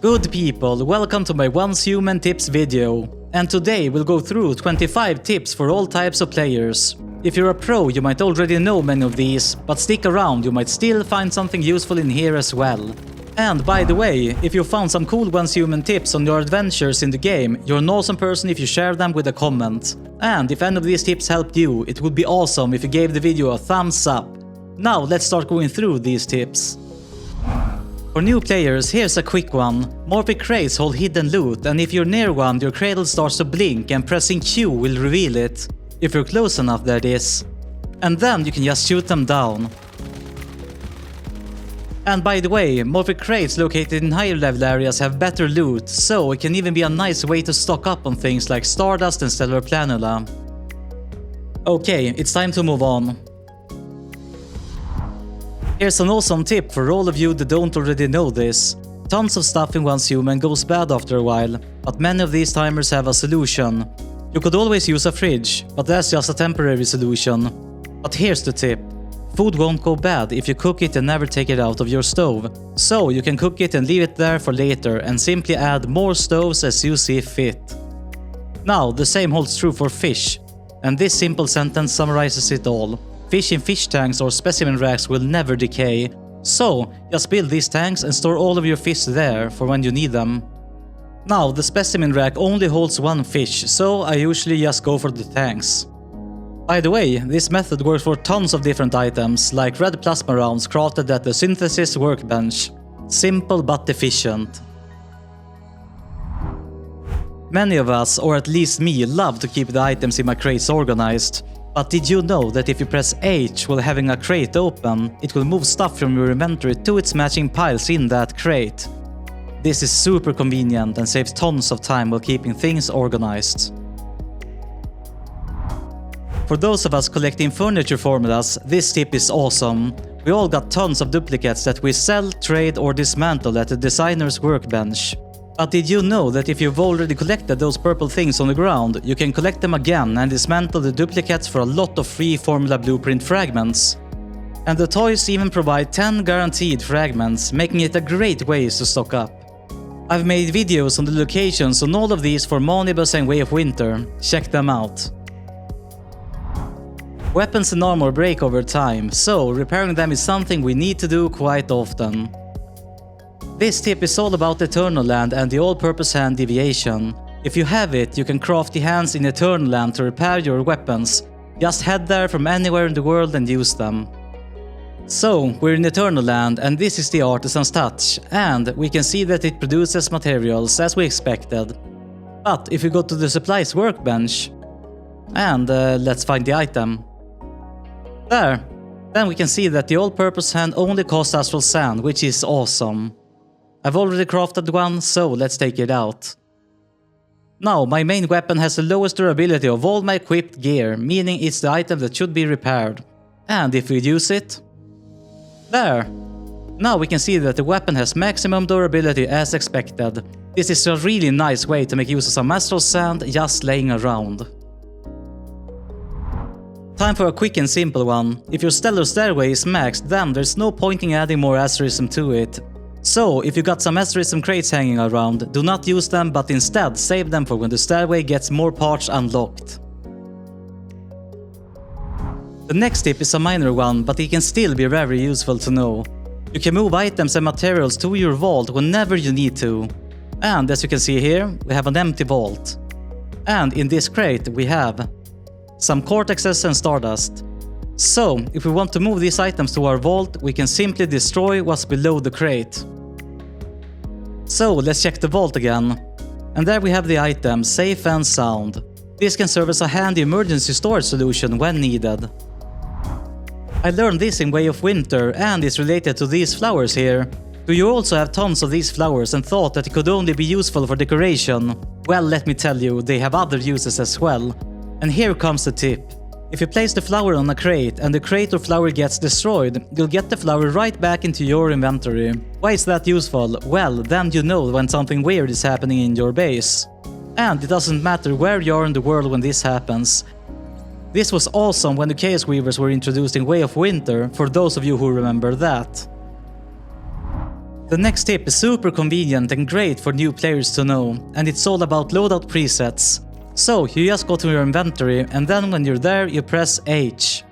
Good people, welcome to my Once Human Tips video. And today we'll go through 25 tips for all types of players. If you're a pro, you might already know many of these, but stick around, you might still find something useful in here as well. And by the way, if you found some cool Once Human tips on your adventures in the game, you're an awesome person if you share them with a comment. And if any of these tips helped you, it would be awesome if you gave the video a thumbs up. Now let's start going through these tips. For new players, here's a quick one. Morphic crates hold hidden loot, and if you're near one, your cradle starts to blink and pressing Q will reveal it. If you're close enough, that is. And then you can just shoot them down. And by the way, morphic crates located in higher level areas have better loot, so it can even be a nice way to stock up on things like Stardust and Stellar Planula. Okay, it's time to move on. Here's an awesome tip for all of you that don't already know this. Tons of stuff in Once Human goes bad after a while, but many of these timers have a solution. You could always use a fridge, but that's just a temporary solution. But here's the tip. Food won't go bad if you cook it and never take it out of your stove. So you can cook it and leave it there for later and simply add more stoves as you see fit. Now, the same holds true for fish. And this simple sentence summarizes it all. Fish in fish tanks or specimen racks will never decay. So, just build these tanks and store all of your fish there for when you need them. Now, the specimen rack only holds one fish, so I usually just go for the tanks. By the way, this method works for tons of different items, like red plasma rounds crafted at the synthesis workbench. Simple but efficient. Many of us, or at least me, love to keep the items in my crates organized. But did you know that if you press H while having a crate open, it will move stuff from your inventory to its matching piles in that crate? This is super convenient and saves tons of time while keeping things organized. For those of us collecting furniture formulas, this tip is awesome. We all got tons of duplicates that we sell, trade or dismantle at the designer's workbench. But did you know that if you've already collected those purple things on the ground, you can collect them again and dismantle the duplicates for a lot of free Formula Blueprint fragments? And the toys even provide 10 guaranteed fragments, making it a great way to stock up. I've made videos on the locations on all of these for Monibus and Way of Winter, check them out. Weapons and armor break over time, so repairing them is something we need to do quite often. This tip is all about Eternaland and the all-purpose hand Deviation. If you have it, you can craft the hands in Eternaland to repair your weapons. Just head there from anywhere in the world and use them. So, we're in Eternaland and this is the Artisan's Touch, and we can see that it produces materials as we expected. But if we go to the supplies workbench, and let's find the item. There! Then we can see that the all-purpose hand only costs astral sand, which is awesome. I've already crafted one, so let's take it out. Now, my main weapon has the lowest durability of all my equipped gear, meaning it's the item that should be repaired. And if we use it... There! Now we can see that the weapon has maximum durability as expected. This is a really nice way to make use of some astral sand just laying around. Time for a quick and simple one. If your stellar stairway is maxed, then there's no point in adding more asterism to it. So, if you got some asterism crates hanging around, do not use them but instead save them for when the stairway gets more parts unlocked. The next tip is a minor one, but it can still be very useful to know. You can move items and materials to your vault whenever you need to. And as you can see here, we have an empty vault. And in this crate we have some cortexes and stardust. So, if we want to move these items to our vault, we can simply destroy what's below the crate. So, let's check the vault again. And there we have the item, safe and sound. This can serve as a handy emergency storage solution when needed. I learned this in Way of Winter and it's related to these flowers here. Do you also have tons of these flowers and thought that it could only be useful for decoration? Well, let me tell you, they have other uses as well. And here comes the tip. If you place the flower on a crate and the crate or flower gets destroyed, you'll get the flower right back into your inventory. Why is that useful? Well, then you know when something weird is happening in your base. And it doesn't matter where you are in the world when this happens. This was awesome when the Chaos Weavers were introduced in Way of Winter, for those of you who remember that. The next tip is super convenient and great for new players to know, and it's all about loadout presets. So you just go to your inventory, and then when you're there you press H.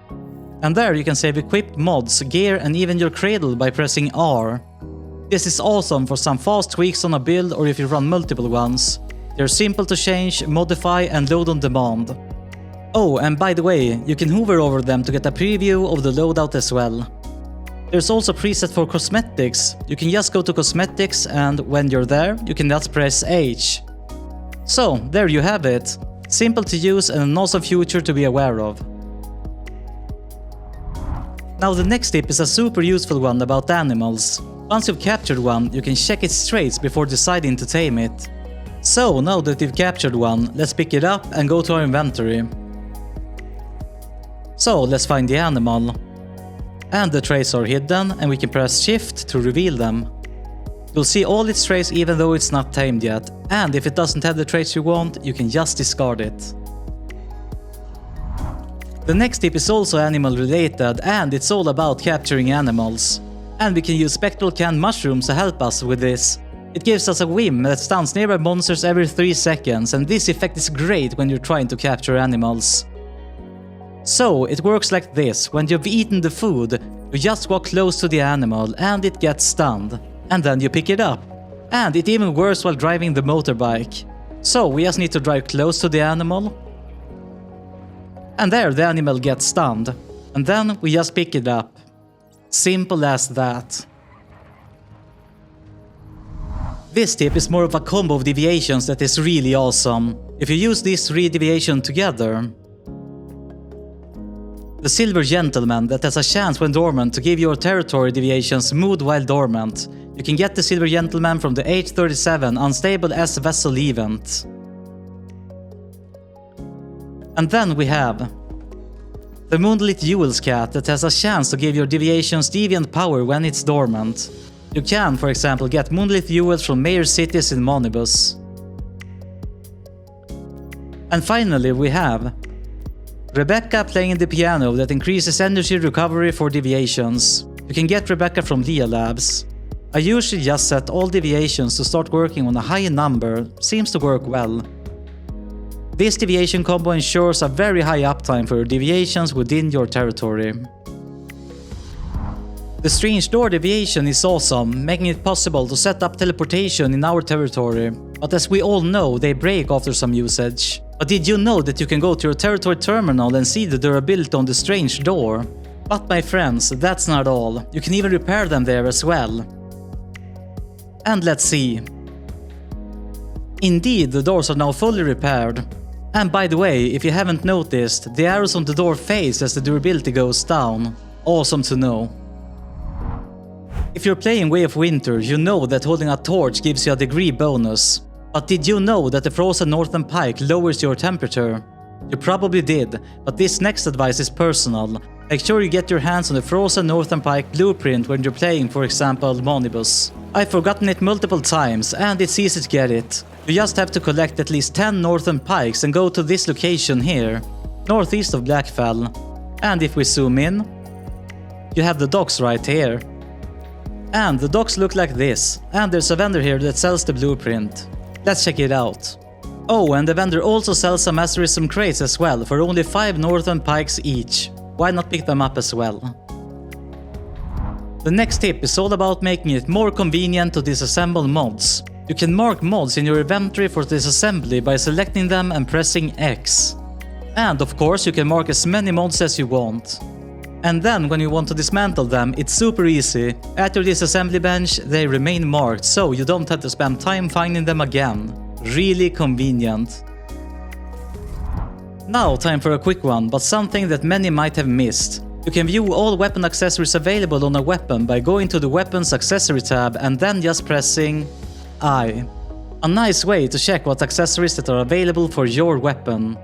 And there you can save equipped mods, gear and even your cradle by pressing R. This is awesome for some fast tweaks on a build or if you run multiple ones. They're simple to change, modify and load on demand. Oh, and by the way, you can hover over them to get a preview of the loadout as well. There's also a preset for cosmetics. You can just go to cosmetics and when you're there, you can just press H. So, there you have it. Simple to use and an awesome feature to be aware of. Now the next tip is a super useful one about animals. Once you've captured one, you can check its traits before deciding to tame it. So, now that you've captured one, let's pick it up and go to our inventory. So, let's find the animal. And the traits are hidden and we can press shift to reveal them. You'll see all its traits even though it's not tamed yet, and if it doesn't have the traits you want, you can just discard it. The next tip is also animal related and it's all about capturing animals. And we can use spectral canned mushrooms to help us with this. It gives us a whim that stuns nearby monsters every 3 seconds, and this effect is great when you're trying to capture animals. So, it works like this: when you've eaten the food, you just walk close to the animal and it gets stunned. And then you pick it up. And it even works while driving the motorbike. So, we just need to drive close to the animal. And there the animal gets stunned. And then we just pick it up. Simple as that. This tip is more of a combo of deviations that is really awesome. If you use these 3 deviations together. The Silver Gentleman that has a chance when dormant to give your territory deviations mood while dormant. You can get the Silver Gentleman from the 837 Unstable S Vessel event. And then we have the Moonlit Jewels Cat that has a chance to give your deviations deviant power when it's dormant. You can, for example, get Moonlit Jewels from major cities in Monibus. And finally we have Rebecca playing the piano that increases energy recovery for deviations. You can get Rebecca from Lea Labs. I usually just set all deviations to start working on a high number, seems to work well. This deviation combo ensures a very high uptime for your deviations within your territory. The Strange Door deviation is awesome, making it possible to set up teleportation in our territory, but as we all know, they break after some usage. But did you know that you can go to your territory terminal and see the durability on the Strange Door? But my friends, that's not all. You can even repair them there as well. And let's see. Indeed, the doors are now fully repaired. And by the way, if you haven't noticed, the arrows on the door fades as the durability goes down. Awesome to know. If you're playing Way of Winter, you know that holding a torch gives you a degree bonus. But did you know that the frozen northern pike lowers your temperature? You probably did, but this next advice is personal. Make sure you get your hands on the frozen northern pike blueprint when you're playing, for example, Monibus. I've forgotten it multiple times and it's easy to get it. You just have to collect at least 10 northern pikes and go to this location here, northeast of Blackfell. And if we zoom in, you have the docks right here. And the docks look like this, and there's a vendor here that sells the blueprint. Let's check it out. Oh, and the vendor also sells some asterism crates as well for only 5 northern pikes each. Why not pick them up as well? The next tip is all about making it more convenient to disassemble mods. You can mark mods in your inventory for disassembly by selecting them and pressing X. And of course you can mark as many mods as you want. And then when you want to dismantle them, it's super easy. At your disassembly bench, they remain marked, so you don't have to spend time finding them again. Really convenient. Now time for a quick one, but something that many might have missed. You can view all weapon accessories available on a weapon by going to the Weapons Accessory tab and then just pressing I. A nice way to check what accessories that are available for your weapon.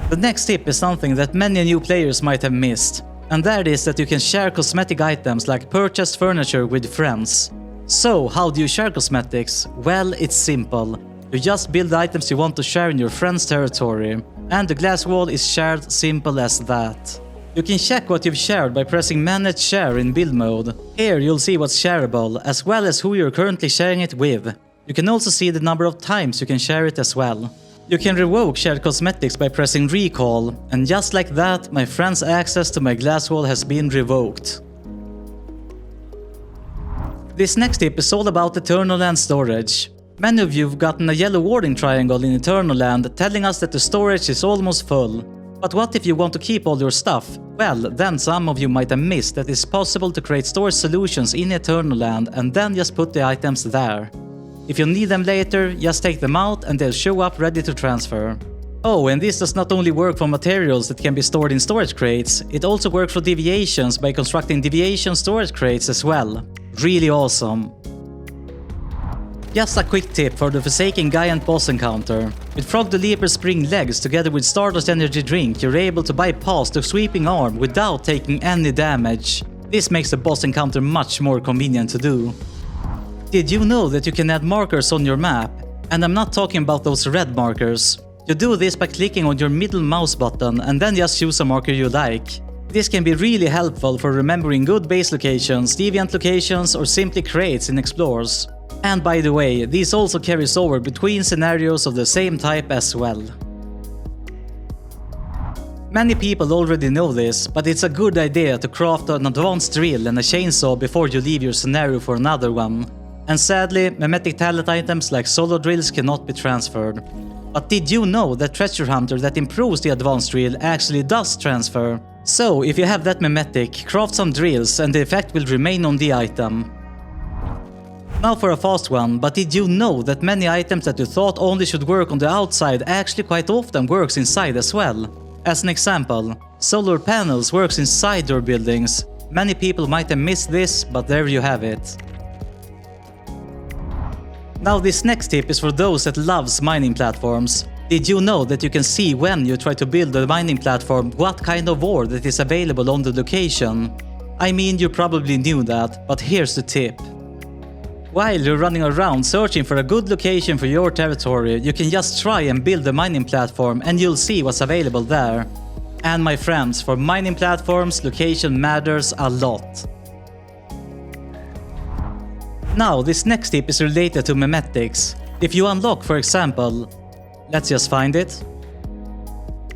The next tip is something that many new players might have missed, and that is that you can share cosmetic items like purchased furniture with friends. So, how do you share cosmetics? Well, it's simple. You just build the items you want to share in your friend's territory, and the glass wall is shared, simple as that. You can check what you've shared by pressing Manage Share in build mode. Here you'll see what's shareable, as well as who you're currently sharing it with. You can also see the number of times you can share it as well. You can revoke shared cosmetics by pressing Recall, and just like that, my friend's access to my glass wall has been revoked. This next tip is all about Eternaland storage. Many of you have gotten a yellow warning triangle in Eternaland telling us that the storage is almost full. But what if you want to keep all your stuff? Well, then some of you might have missed that it's possible to create storage solutions in Eternaland and then just put the items there. If you need them later, just take them out and they'll show up ready to transfer. Oh, and this does not only work for materials that can be stored in storage crates, it also works for deviations by constructing deviation storage crates as well. Really awesome. Just a quick tip for the Forsaken Giant boss encounter. With Frog the Leaper's spring legs together with Stardust energy drink, you're able to bypass the sweeping arm without taking any damage. This makes the boss encounter much more convenient to do. Did you know that you can add markers on your map? And I'm not talking about those red markers. You do this by clicking on your middle mouse button and then just choose a marker you like. This can be really helpful for remembering good base locations, deviant locations, or simply crates in explores. And by the way, this also carries over between scenarios of the same type as well. Many people already know this, but it's a good idea to craft an advanced drill and a chainsaw before you leave your scenario for another one. And sadly, memetic talent items like solo drills cannot be transferred. But did you know that Treasure Hunter that improves the advanced drill actually does transfer? So if you have that memetic, craft some drills and the effect will remain on the item. Now for a fast one, but did you know that many items that you thought only should work on the outside actually quite often works inside as well? As an example, solar panels works inside your buildings. Many people might have missed this, but there you have it. Now this next tip is for those that loves mining platforms. Did you know that you can see when you try to build a mining platform what kind of ore that is available on the location? I mean, you probably knew that, but here's the tip. While you're running around searching for a good location for your territory, you can just try and build a mining platform and you'll see what's available there. And my friends, for mining platforms, location matters a lot. Now, this next tip is related to memetics. If you unlock, for example, let's just find it.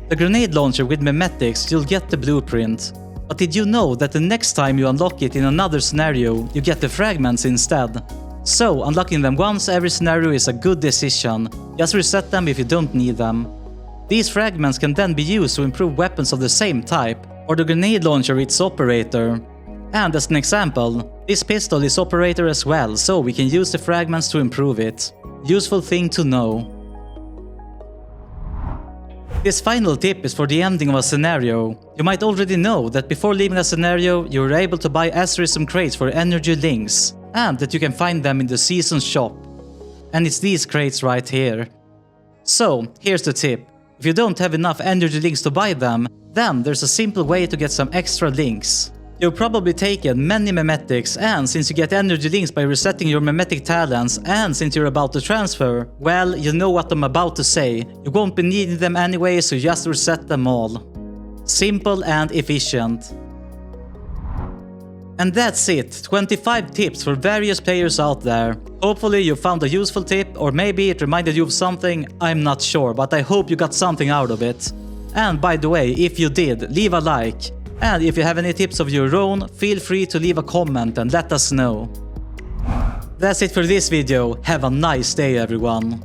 The grenade launcher with memetics, you'll get the blueprint. But did you know that the next time you unlock it in another scenario, you get the fragments instead? So, unlocking them once every scenario is a good decision. Just reset them if you don't need them. These fragments can then be used to improve weapons of the same type, or the grenade launcher its operator. And as an example, this pistol is operator as well, so we can use the fragments to improve it. Useful thing to know. This final tip is for the ending of a scenario. You might already know that before leaving a scenario, you are able to buy asterism crates for energy links, and that you can find them in the season shop. And it's these crates right here. So, here's the tip. If you don't have enough energy links to buy them, then there's a simple way to get some extra links. You've probably taken many memetics, and since you get energy links by resetting your memetic talents, and since you're about to transfer, well, you know what I'm about to say. You won't be needing them anyway, so just reset them all. Simple and efficient. And that's it, 25 tips for various players out there. Hopefully you found a useful tip, or maybe it reminded you of something, I'm not sure, but I hope you got something out of it. And by the way, if you did, leave a like. And if you have any tips of your own, feel free to leave a comment and let us know. That's it for this video, have a nice day everyone.